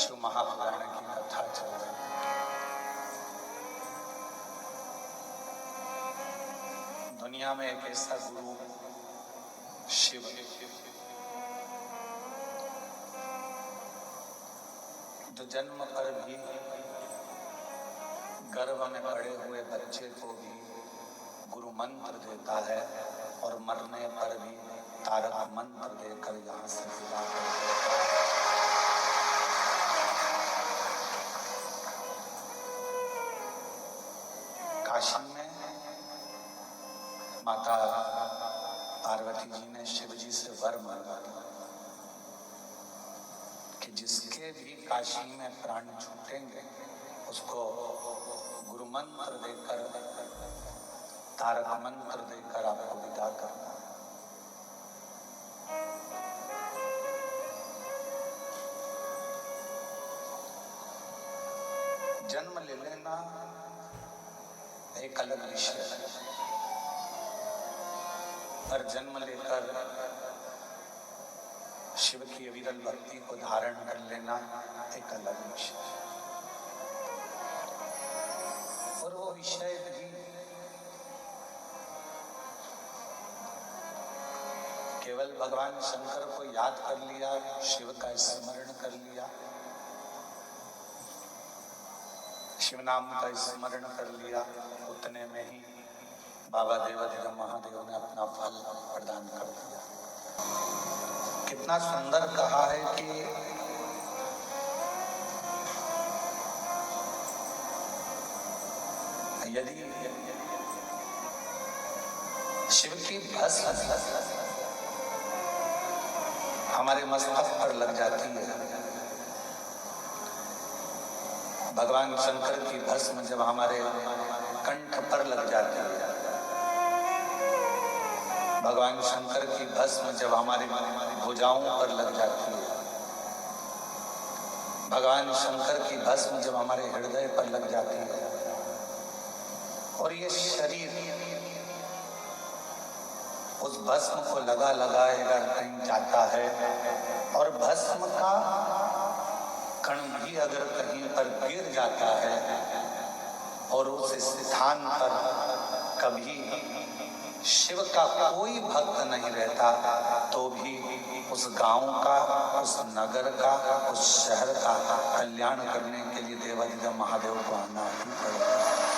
शिव महापुराण की कथा चल रही है। दुनिया में एक ऐसा गुरु शिव जो जन्म पर भी गर्भ में पड़े हुए बच्चे को भी गुरु मंत्र देता है और मरने पर भी तारक मंत्र देकर यहाँ से विदा कर देता है। काशी में माता पार्वती जी ने शिव जी से वर मांगा कि जिसके भी काशी में प्राण छूटेंगे उसको गुरु मंत्र देकर, तारक मंत्र देकर आपको विदा करना। जन्म ले लेना एक अलग विषय है, पर जन्म लेकर शिव की अविरल भक्ति को धारण कर लेना एक अलग विषय है। और वो विषय भी केवल भगवान शंकर को याद कर लिया, शिव का स्मरण कर लिया, शिव नाम का स्मरण कर लिया, उतने में ही बाबा देवाधिदेव महादेव ने अपना फल प्रदान कर दिया। कितना सुंदर कहा है कि यदि शिव की भस्म हमारे मस्तक पर लग जाती है, भगवान शंकर की भस्म जब हमारे कंठ पर लग जाती है, भगवान शंकर की भस्म जब हमारी भुजाओं पर लग जाती है, भगवान शंकर की भस्म जब हमारे हृदय पर लग जाती है, और ये शरीर उस भस्म को लगा अगर कहीं जाता है और भस्म का कण भी अगर कहीं पर गिर जाता है और उस स्थान पर कभी शिव का कोई भक्त नहीं रहता, तो भी उस गांव का, उस नगर का, उस शहर का कल्याण करने के लिए देवाधिदेव महादेव को आना ही पड़ेगा।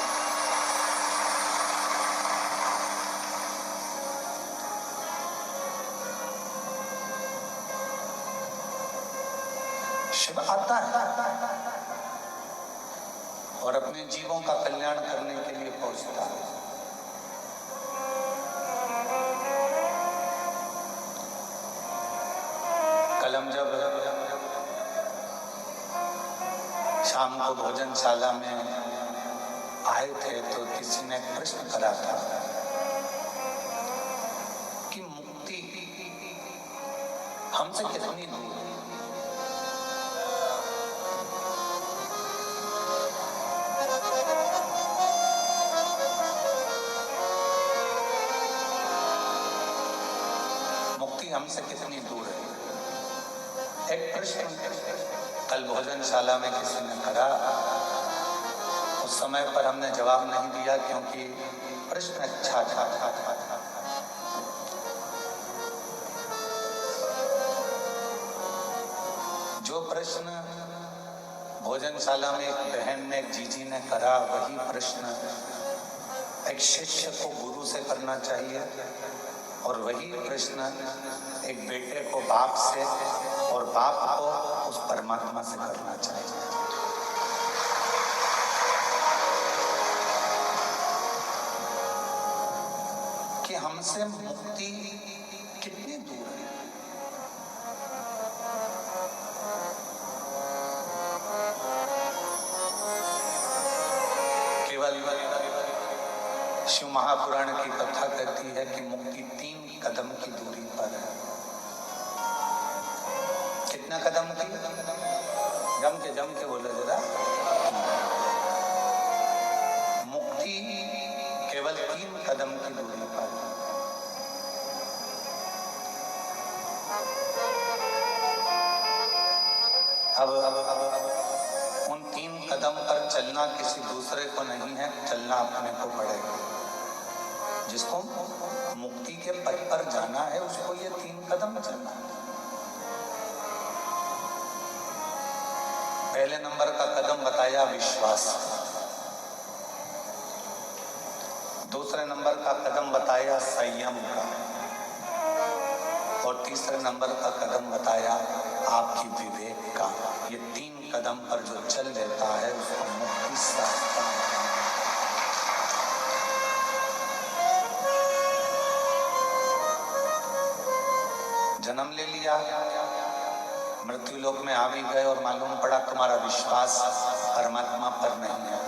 शिव आता है और अपने जीवों का कल्याण करने के लिए पहुंचता है। कल हम जब शाम को भोजनशाला में आए थे तो किसी ने प्रश्न करा था कि मुक्ति हमसे कितनी दूर है। हमसे कितनी दूर है, एक प्रश्न कल भोजनशाला में किसी ने करा। उस समय पर हमने जवाब नहीं दिया क्योंकि प्रश्न अच्छा था। जो प्रश्न भोजनशाला में एक बहन ने, एक जीजी ने करा, वही प्रश्न एक शिष्य को गुरु से करना चाहिए, और वही प्रश्न एक बेटे को बाप से और बाप को उस परमात्मा से करना चाहिए। कि हमसे मुक्ति कितनी दूर है। केवल शिव महापुराण की कथा कहती है कि मुक्ति 3 कदम की दूरी पर है। कितना कदम की? जम के बोलो जरा। मुक्ति केवल 3 कदम की दूरी पर है। अब कदम पर चलना किसी दूसरे को नहीं है, चलना अपने को पड़ेगा। जिसको मुक्ति के पथ पर जाना है उसको ये 3 कदम चलना है। पहले नंबर का कदम बताया विश्वास, दूसरे नंबर का कदम बताया संयम का, और तीसरे नंबर का कदम बताया आपकी विवेक का। ये 3 कदम पर जो चल देता है उसको मुक्ति रास्ता। जन्म ले लिया, मृत्यु लोक में आ भी गए और मालूम पड़ा तुम्हारा विश्वास परमात्मा पर नहीं है।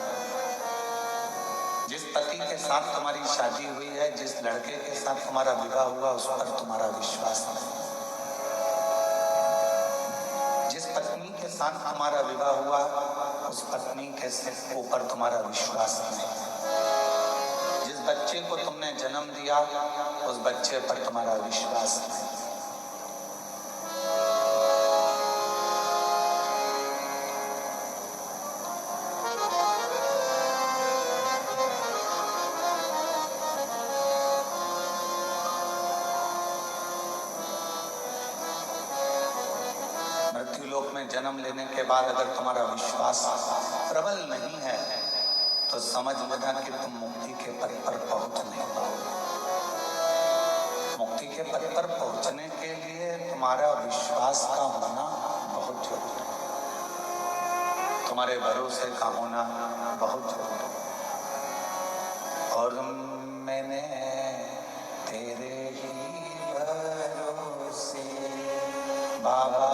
जिस पति के साथ तुम्हारी शादी हुई है, जिस लड़के के साथ तुम्हारा विवाह हुआ, उस पर तुम्हारा विश्वास नहीं। जिस पत्नी के साथ तुम्हारा विवाह हुआ, उस पत्नी के ऊपर तुम्हारा विश्वास नहीं। जिस बच्चे को तुमने जन्म दिया, उस बच्चे पर तुम्हारा विश्वास नहीं। जन्म लेने के बाद अगर तुम्हारा विश्वास प्रबल नहीं है तो समझ लेना कि तुम मुक्ति के पथ पर पहुंच नहीं पाओगे। मुक्ति के पथ पर पहुंचने के लिए तुम्हारा विश्वास का होना बहुत जरूरी है, तुम्हारे भरोसे का होना बहुत जरूरी है। और मैंने तेरे ही भरोसे बाबा,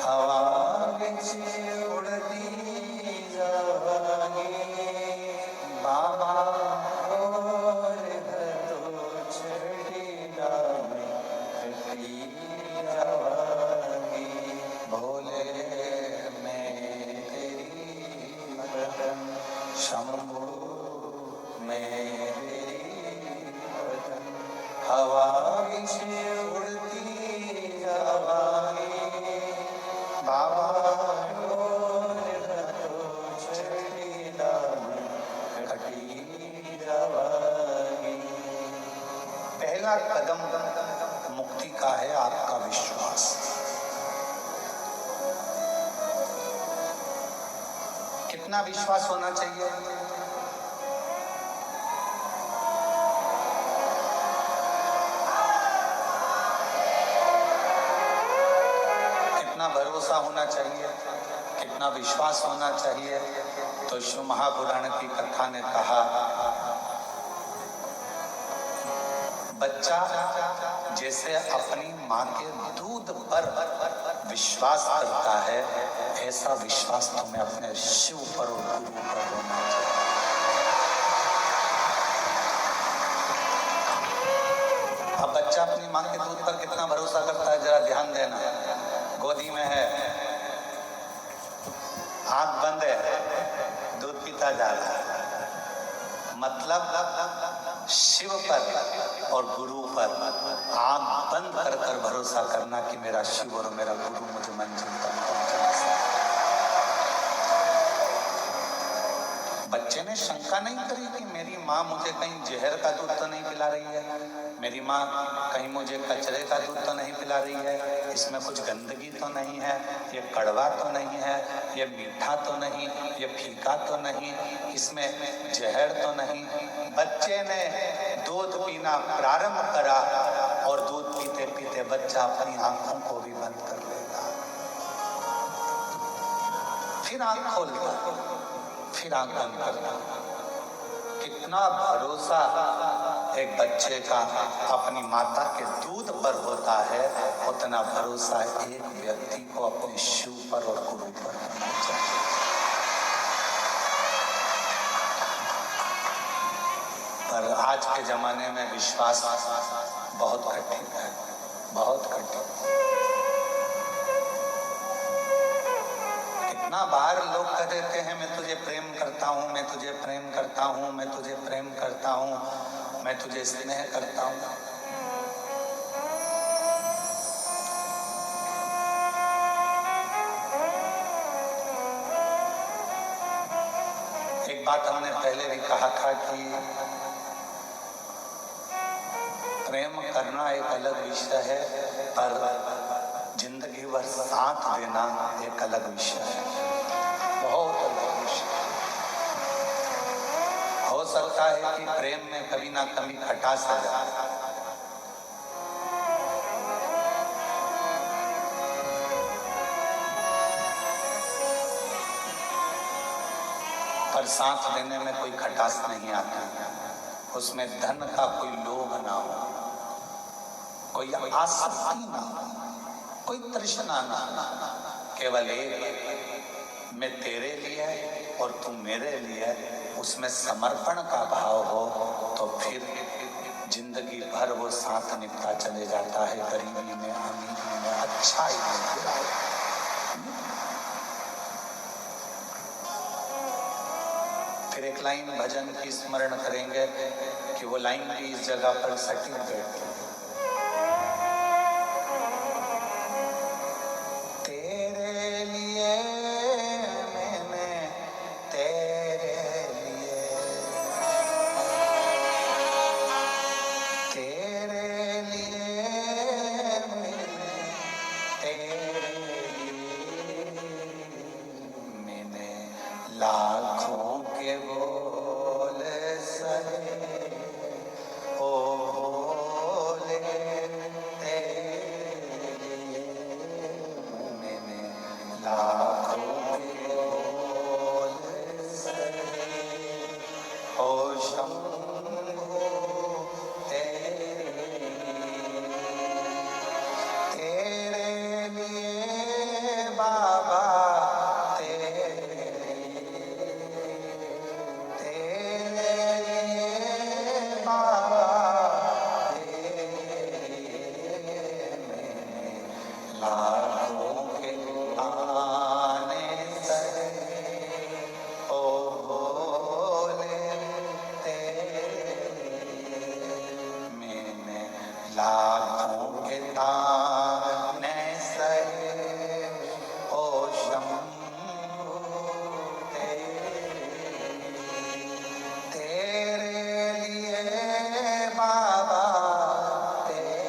हवा बिच उड़ती जावांगी बाबा, और छड़ीला में कटी जावांगी। भोले मैं तेरी भजन, शंभू मैं तेरी भजन, हवा बिच उड़ती जावांगी बाबा, छड़ीला में कटी जावांगी। पहला कदम मुक्ति का है आपका विश्वास। कितना विश्वास होना चाहिए? कितना भरोसा होना चाहिए, कितना विश्वास होना चाहिए? तो शिव महापुराण की कथा ने कहा, बच्चा जैसे अपनी माँ के दूध पर विश्वास करता है, ऐसा विश्वास तुम्हें अपने शिव पर और गुरु पर होना चाहिए। अब बच्चा अपनी माँ के दूध पर कितना भरोसा करता है, जरा ध्यान देना। गोदी में है, आंख बंद है, दूध पीता जा रहा है, मतलब शिव पर और गुरु पर आंख बंद कर कर भरोसा करना कि मेरा शिव और मेरा गुरु मुझे मंजिल तक पहुंचा। बच्चे ने शंका नहीं करी कि मेरी माँ मुझे कहीं जहर का दूध तो नहीं पिला रही है, मेरी माँ कहीं मुझे कचरे का दूध तो नहीं पिला रही है, इसमें कुछ गंदगी तो नहीं है, ये कड़वा तो नहीं है, ये मीठा तो नहीं, ये फीका तो नहीं, इसमें जहर तो नहीं। बच्चे ने दूध पीना प्रारंभ करा और दूध पीते पीते बच्चा अपनी आंखों को भी बंद कर लेगा, फिर आंख खोलता, फिर आंख बंद करता। कितना भरोसा एक बच्चे का अपनी माता के दूध पर होता है, उतना भरोसा एक व्यक्ति को अपने शिव पर और गुरु पर होना चाहिए। पर आज के जमाने में विश्वास बहुत कठिन है, बहुत कठिन। कितना बार लोग कह देते हैं मैं तुझे प्रेम करता हूँ, मैं तुझे प्रेम करता हूँ, मैं तुझे प्रेम करता हूँ, मैं तुझे स्नेह करता हूँ। एक बात हमने पहले भी कहा था कि प्रेम करना एक अलग विषय है, पर जिंदगी भर साथ देना एक अलग विषय है, बहुत अलग विषय। हो सकता है कि प्रेम में कभी ना कभी खटास आ जाए, पर साथ देने में कोई खटास नहीं आती, उसमें धन का कोई लोभ ना हो, कोई आसक्ति ना हो, कोई तृष्णा ना, केवल एक मैं तेरे लिए और तू मेरे लिए, उसमें समर्पण का भाव हो, तो फिर जिंदगी भर वो साथ निभता चले जाता है, गरीबी में, अमीरी में, अच्छाई में, बुराई। फिर एक लाइन भजन की स्मरण करेंगे कि वो लाइन भी इस जगह पर सटीक बैठती है। तेरे लिए मैंने, तेरे लिए, तेरे लिए मैंने, तेरे लिए मैंने लाखों के बोल सहे, ओ बोले तेरे लिए मैंने लाखों के बोल सहे, ओ शंभो तेरे लिए बाबा, लाखों के ताने सहे, ओ शंभू तेरे लिए बाबा, तेरे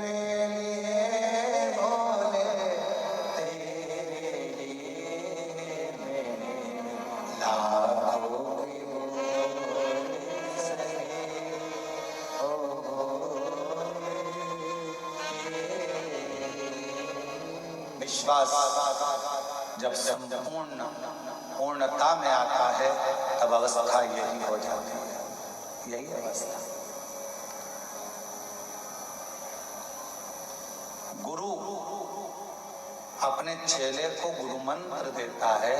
लिए भोले, तेरे लिए लाखों विश्वास जब संपूर्ण पूर्णता में आता है, तब अवस्था यही हो जाती है, यही अवस्था। गुरु अपने चेले को गुरु मंत्र देता है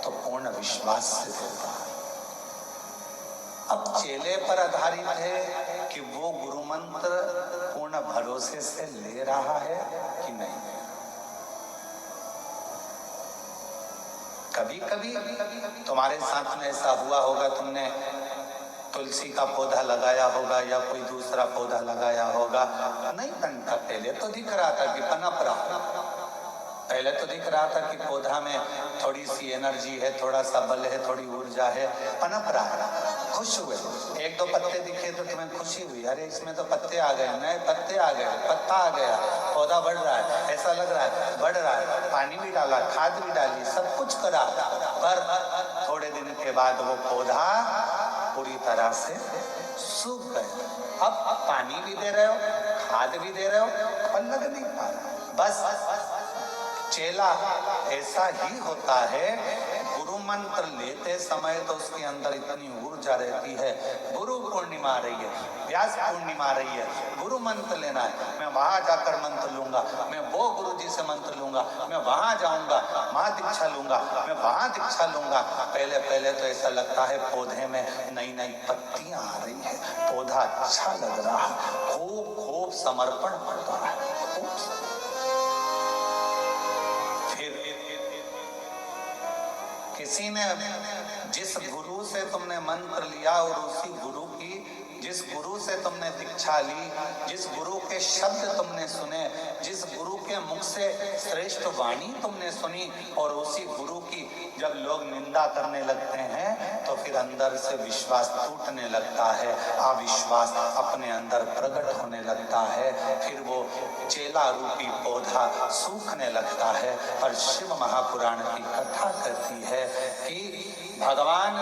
तो पूर्ण विश्वास से देता है। अब चेले पर आधारित है कि वो गुरु मंत्र पूर्ण भरोसे से ले रहा है कि नहीं। कभी कभी तुम्हारे साथ में ऐसा हुआ होगा, तुमने तुलसी का पौधा लगाया होगा या कोई दूसरा पौधा लगाया होगा, नहीं बनता, पहले तो दिख रहा था कि पनप रहा, पहले तो दिख रहा था कि पौधा में थोड़ी सी एनर्जी है, थोड़ा सा बल है, थोड़ी ऊर्जा है, पनप रहा है, खुश हुए, एक दो पत्ते दिखे तो तुम्हें खुशी हुई, अरे इसमें तो पत्ते आ गए, नए पत्ते आ गए, पत्ता आ गया, पौधा बढ़ रहा है, ऐसा लग रहा है बढ़ रहा है, पानी भी डाला, खाद भी डाली, सब कुछ करा, पर थोड़े दिन के बाद वो पौधा पूरी तरह से सूख गया। अब पानी भी दे रहे हो, खाद भी दे रहे हो, फल लग नहीं पा रहा। बस चेला ऐसा ही होता है, गुरु मंत्र लेते समय तो उसके अंदर इतनी ऊर्जा रहती है, गुरु पूर्णिमा आ रही है, व्यास पूर्णिमा आ रही है, गुरु मंत्र लेना है, मैं वहां जाकर मंत्र लूंगा, मैं वो गुरु जी से मंत्र लूंगा, मैं वहां जाऊंगा, वहां दीक्षा लूंगा, मैं वहां दीक्षा लूंगा। पहले पहले तो ऐसा लगता है पौधे में नई नई पत्तियां आ रही है, पौधा अच्छा लग रहा है, खूब खूब समर्पण पड़ता है, किसी ने जिस गुरु से तुमने मंत्र लिया और उसी गुरु की, जिस गुरु से तुमने दीक्षा ली, जिस गुरु के शब्द तुमने सुने, जिस गुरु के मुख से श्रेष्ठ वाणी तुमने सुनी और उसी गुरु जब लोग निंदा करने लगते हैं तो फिर अंदर से विश्वास टूटने लगता है, अविश्वास अपने अंदर प्रकट होने लगता है, फिर वो चेला रूपी पौधा सूखने लगता है। और शिव महापुराण की कथा कहती है कि भगवान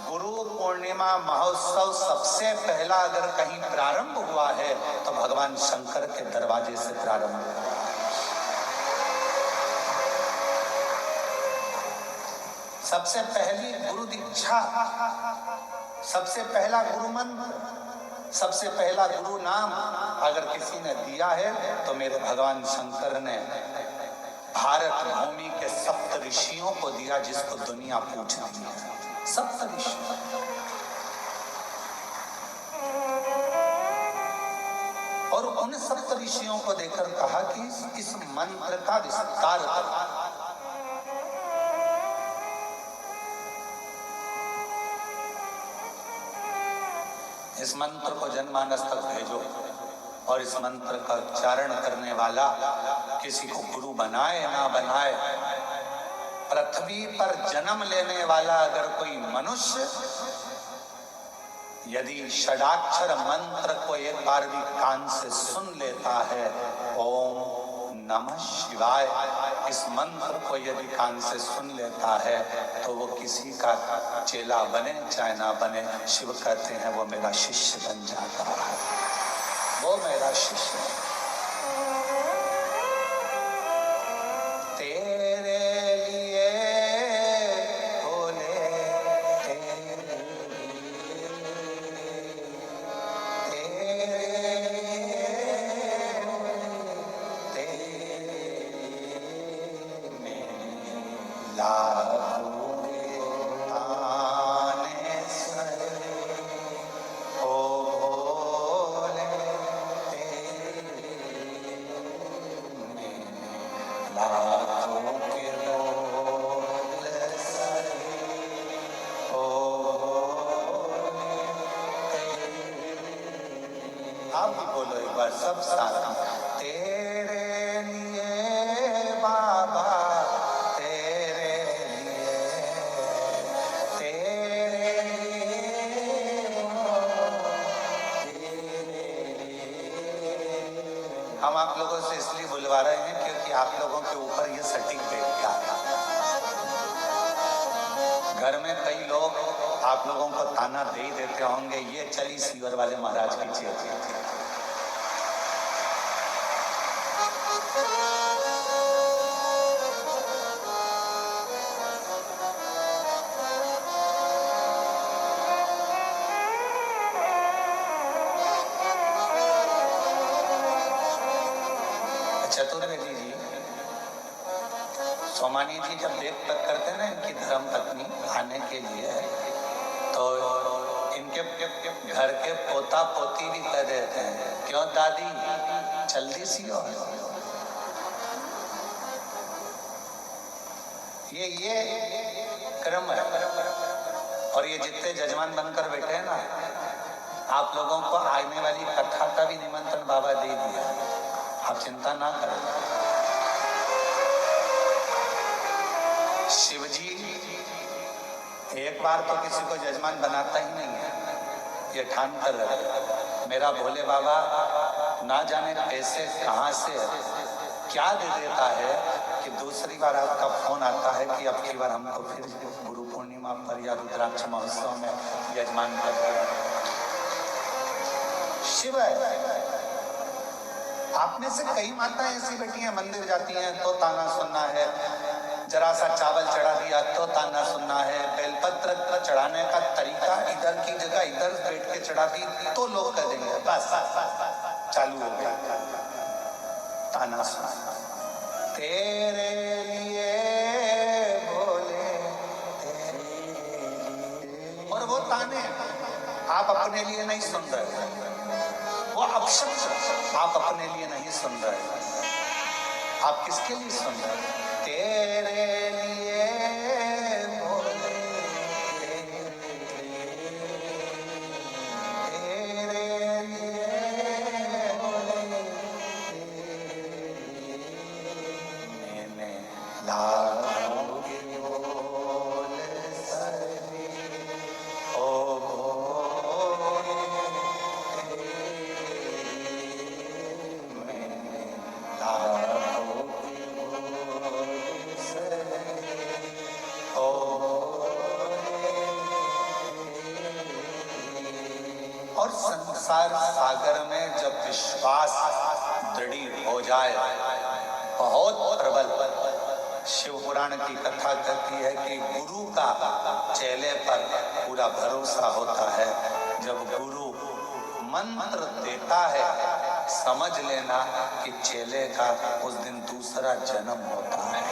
गुरु पूर्णिमा महोत्सव सबसे पहला अगर कहीं प्रारंभ हुआ है तो भगवान शंकर के दरवाजे से प्रारंभ हुआ। सबसे पहली गुरु दीक्षा, सबसे पहला गुरु मंत्र, सबसे पहला गुरु नाम अगर किसी ने दिया है तो मेरे भगवान शंकर ने भारत भूमि के सप्त ऋषियों को दिया, जिसको दुनिया पूछती है। सप्त ऋषि और उन सप्त ऋषियों को देकर कहा कि इस मंत्र का विस्तार करो। इस मंत्र को जनमानस तक भेजो और इस मंत्र का उच्चारण करने वाला किसी को गुरु बनाए ना बनाए, पृथ्वी पर जन्म लेने वाला अगर कोई मनुष्य यदि षडाक्षर मंत्र को एक बार भी कान से सुन लेता है, ओम नमः शिवाय, इस मंत्र को यदि कान से सुन लेता है तो वो किसी का चेला बने चाहे ना बने, शिव कहते हैं वो मेरा शिष्य बन जाता है, वो मेरा शिष्य। तेरे लिए बोले, तेरे आप भी बोलो एक बार सब साथ। तेरे लिए बाबा, तेरे लिए, तेरे लिए, हम आप लोगों से इसलिए बुलवा रहे हैं क्योंकि आप लोगों के ऊपर ये सटीक बैठता है। घर में कई लोग आप लोगों को ताना दे ही देते होंगे, ये चली सीवर वाले महाराज की चेत। चतुर्वेदी जी, सोमानी जी जब देख तक करते ना इनकी धर्म पत्नी आने के लिए, तो इनके घर के पोता पोती भी कह देते हैं, क्यों दादी जल्दी सी हो। ये क्रम है। और ये जितने जजमान बनकर बैठे हैं ना, आप लोगों को आने वाली कथा का भी निमंत्रण बाबा दे दिया, आप चिंता ना करें। शिवजी एक बार तो किसी को जजमान बनाता ही नहीं है, ये ठान कर रहे। मेरा भोले बाबा ना जाने पैसे कहाँ से क्या दे देता है कि दूसरी बार आपका फोन आता है कि अब की बार हमको फिर गुरु पूर्णिमा पर या रुद्राक्ष महोत्सव में यजमान कर रहे हैं। शिव आप में से कई माताएं ऐसी बैठी हैं, मंदिर जाती हैं तो ताना सुनना है, जरा सा चावल चढ़ा दिया तो ताना सुनना है, बेलपत्र चढ़ाने का तरीका इधर की जगह इधर बैठ के चढ़ा दी तो लोग कह देंगे बस चालू हो गया ताना सुनना। तेरे लिए बोले, तेरे लिए, और वो ताने आप अपने लिए नहीं सुन रहे, वो अपशब्द आप अपने लिए नहीं सुन रहे, आप किसके लिए सुन रहे? तेरे लिए बोले, तेरे लिए बोले, मैंने लाखों और संसार सागर में जब विश्वास दृढ़ हो जाए बहुत प्रबल, शिव पुराण की कथा कहती है कि गुरु का चेले पर पूरा भरोसा होता है। जब गुरु मंत्र देता है समझ लेना कि चेले का उस दिन दूसरा जन्म होता है।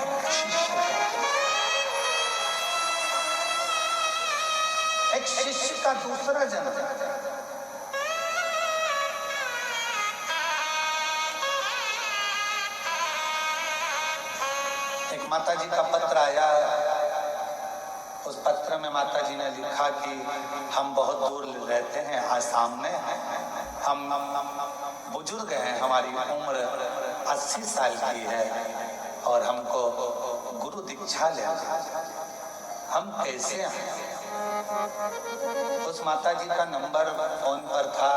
एक शिष्य का दूसरा जन्म। एक माता जी का पत्र आया, उस पत्र में माता जी ने लिखा कि हम बहुत दूर रहते हैं आसाम में, हम बुजुर्ग हैं, हमारी उम्र 80 साल की है और हमको गुरु दीक्षा लेना, हम कैसे आए? उस माता जी का नंबर फोन पर था।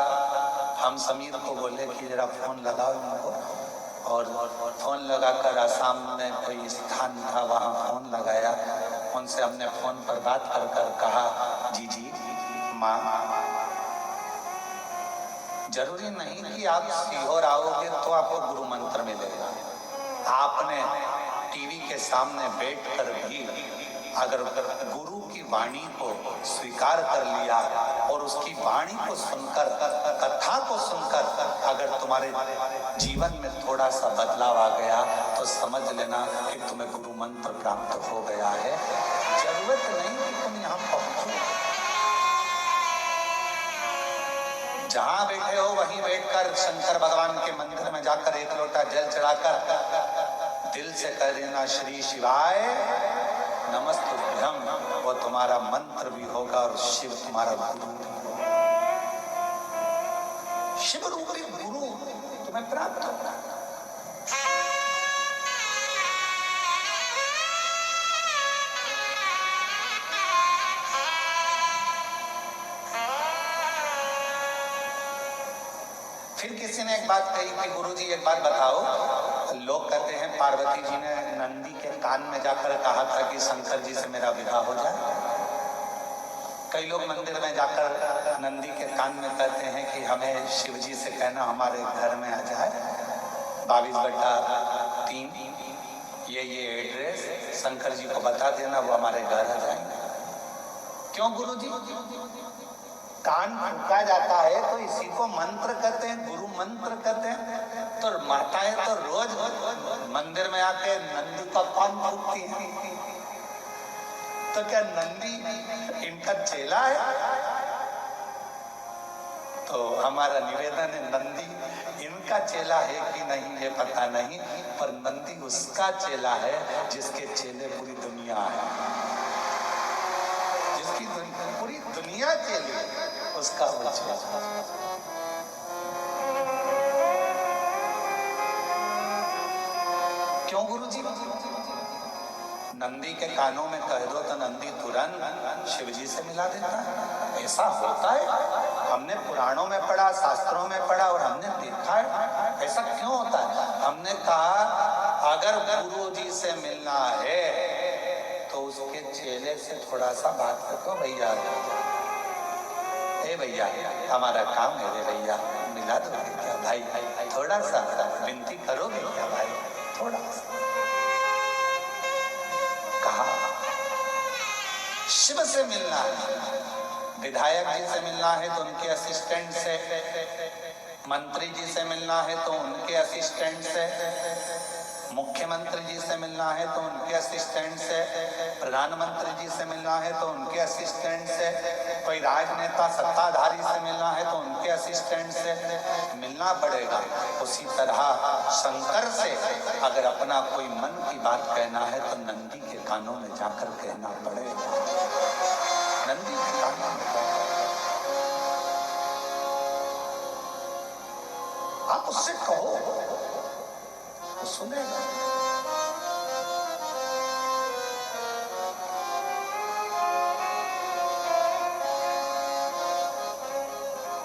हम समीर को बोले कि जरा फोन लगाओ उनको, और फोन लगाकर आसाम में कोई स्थान था वहाँ फोन लगाया। उनसे हमने फोन पर बात कर कर कहा, जी माँ, जरूरी नहीं कि आप सीहोर आओगे तो आपको गुरु मंत्र मिलेगा। आपने टीवी के सामने बैठकर भी अगर गुरु की वाणी को स्वीकार कर लिया और उसकी वाणी को सुनकर, कथा को सुनकर अगर तुम्हारे जीवन में थोड़ा सा बदलाव आ गया तो समझ लेना कि तुम्हें गुरु मंत्र प्राप्त हो गया है। जरूरत नहीं कि तुम यहाँ पहुंचो, जहां बैठे हो वहीं बैठकर शंकर भगवान के मंदिर में जाकर एक लोटा जल चढ़ाकर दिल से कह देना श्री शिवाय नमस्तुभ्यम, वो तुम्हारा मंत्र भी होगा और शिव तुम्हारा गुरु भी होगा। शिव रूपी गुरु तुम्हें प्राप्त होगा। फिर किसी ने एक बात कही कि गुरुजी एक बात बताओ, लोग कहते हैं पार्वती जी ने नंदी के कान में जाकर कहा था कि शंकर जी से मेरा विवाह हो जाए। कई लोग मंदिर में जाकर नंदी के कान में कहते हैं कि हमें शिव जी से कहना हमारे घर में आ जाए, 22/3 ये एड्रेस शंकर जी को बता देना, वो हमारे घर आ जाएंगे। क्यों गुरुजी? कान फूका जाता है तो इसी को मंत्र कहते हैं, गुरु मंत्र कहते हैं। तो माताएं तो रोज मंदिर में आके नंदी का कान फूकती हैं, तो क्या नंदी इनका चेला है? तो हमारा निवेदन है, नंदी इनका चेला है कि नहीं ये पता नहीं, पर नंदी उसका चेला है जिसके चेले पूरी दुनिया है, जिसकी पूरी दुनिया चेली उसका वो चेला। क्यों गुरुजी? नंदी के कानों में कह दो तो नंदी तुरंत शिव जी से मिला देता है। ऐसा होता है, हमने पुराणों में पढ़ा, शास्त्रों में पढ़ा और हमने देखा है। ऐसा क्यों होता है? हमने कहा अगर गुरु जी से मिलना है तो उसके चेले से थोड़ा सा बात करो, भैया ए भैया हमारा काम है रे भैया, मिला दोगे क्या भाई? थोड़ा सा विनती करोगे क्या भाई? थोड़ा सा कहा। शिव से मिलना है, विधायक जी से मिलना है तो उनके असिस्टेंट से, मंत्री जी से मिलना है तो उनके असिस्टेंट से, मुख्यमंत्री जी से मिलना है तो उनके असिस्टेंट से, प्रधानमंत्री जी से मिलना है तो उनके असिस्टेंट से, कोई राजनेता सत्ताधारी से मिलना है तो उनके असिस्टेंट से मिलना पड़ेगा। उसी तरह शंकर से अगर अपना कोई मन की बात कहना है तो नंदी के कानों में जाकर कहना पड़ेगा। नंदी के कानों में आप उससे कहो, वो सुनेगा।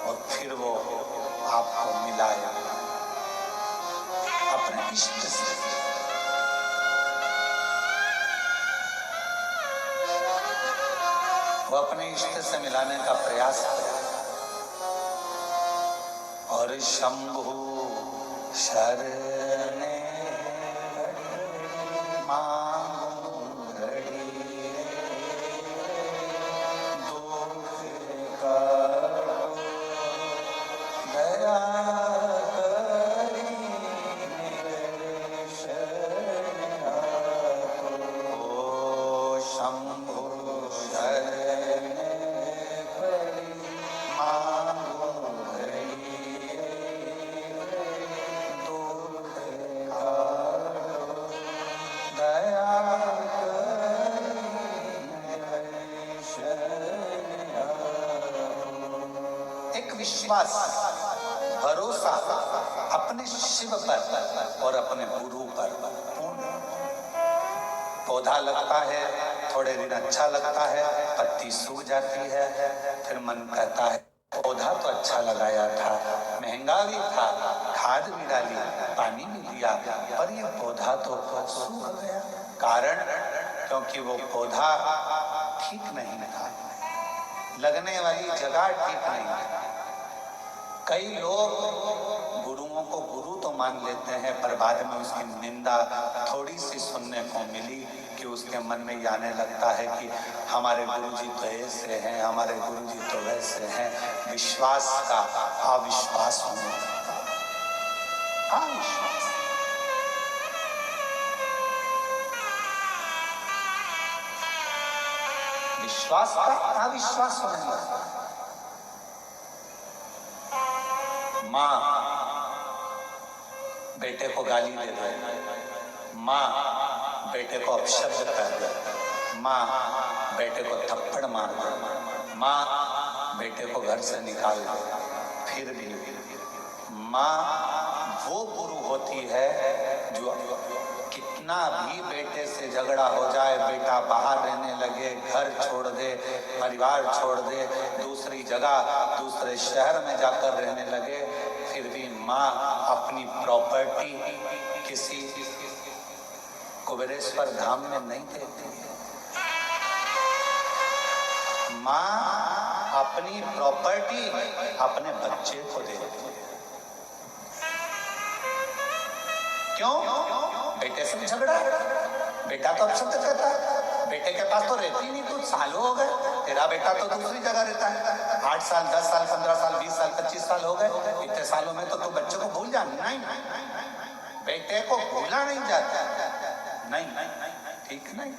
और फिर वो आपको मिलाया अपने इष्ट से। वो अपने इष्ट से मिलाने का प्रयास करेगा। और शंभु शरणे मांगू घड़ी दुख काटो दया करी मेरे शरण आको। ओ शंभु शरणे पड़ी मांगू घड़ी दुख काटो दया करी मेरे शरण आको। एक विश्वास, भरोसा अपने शिव पर और अपने गुरु पर पूर्ण। पौधा लगता है, थोड़े दिन अच्छा लगता है, पत्ती सूख जाती है, फिर मन कहता है पौधा तो अच्छा लगाया था, महंगा भी था, खाद भी डाली, पानी भी दिया, पर ये पौधा तो सूख गया। कारण क्योंकि वो पौधा ठीक नहीं था, लगने वाली जगह ठीक नहीं है। कई लोग गुरुओं को गुरु तो मान लेते हैं, पर बाद में उसकी निंदा थोड़ी सी सुनने को मिली कि उसके मन में ये आने लगता है कि हमारे गुरुजी तो ऐसे हैं, हमारे गुरुजी तो वैसे हैं। विश्वास का अविश्वास होने लगता है। अविश्वास, विश्वास का अविश्वास होने लगता है। माँ बेटे को गाली दे दे, माँ बेटे को अपशब्द कर दे, माँ बेटे को थप्पड़ मार दे, माँ बेटे को घर से निकाल दे, फिर भी माँ वो गुरु होती है जो कितना भी बेटे से झगड़ा हो जाए, बेटा बाहर रहने लगे, घर छोड़ दे, परिवार छोड़ दे, दूसरी जगह दूसरे शहर में जाकर रहने लगे, फिर भी माँ अपनी प्रॉपर्टी किसी कुबेरेश्वर धाम में नहीं देती है। माँ अपनी प्रॉपर्टी अपने बच्चे को देती है। क्यों? बेटे से झगड़ा, बेटा तो अपशब्द कहता है, बेटे के पास तो रहती नहीं, कुछ सालों हो गए, तेरा बेटा तो दूसरी जगह रहता है, 8 साल 10 साल 15 साल 20 साल 25 साल हो गए, इतने सालों में तो तू बच्चे को भूल जा। नहीं, बेटे को भूला नहीं जाता, नहीं ठीक नहीं।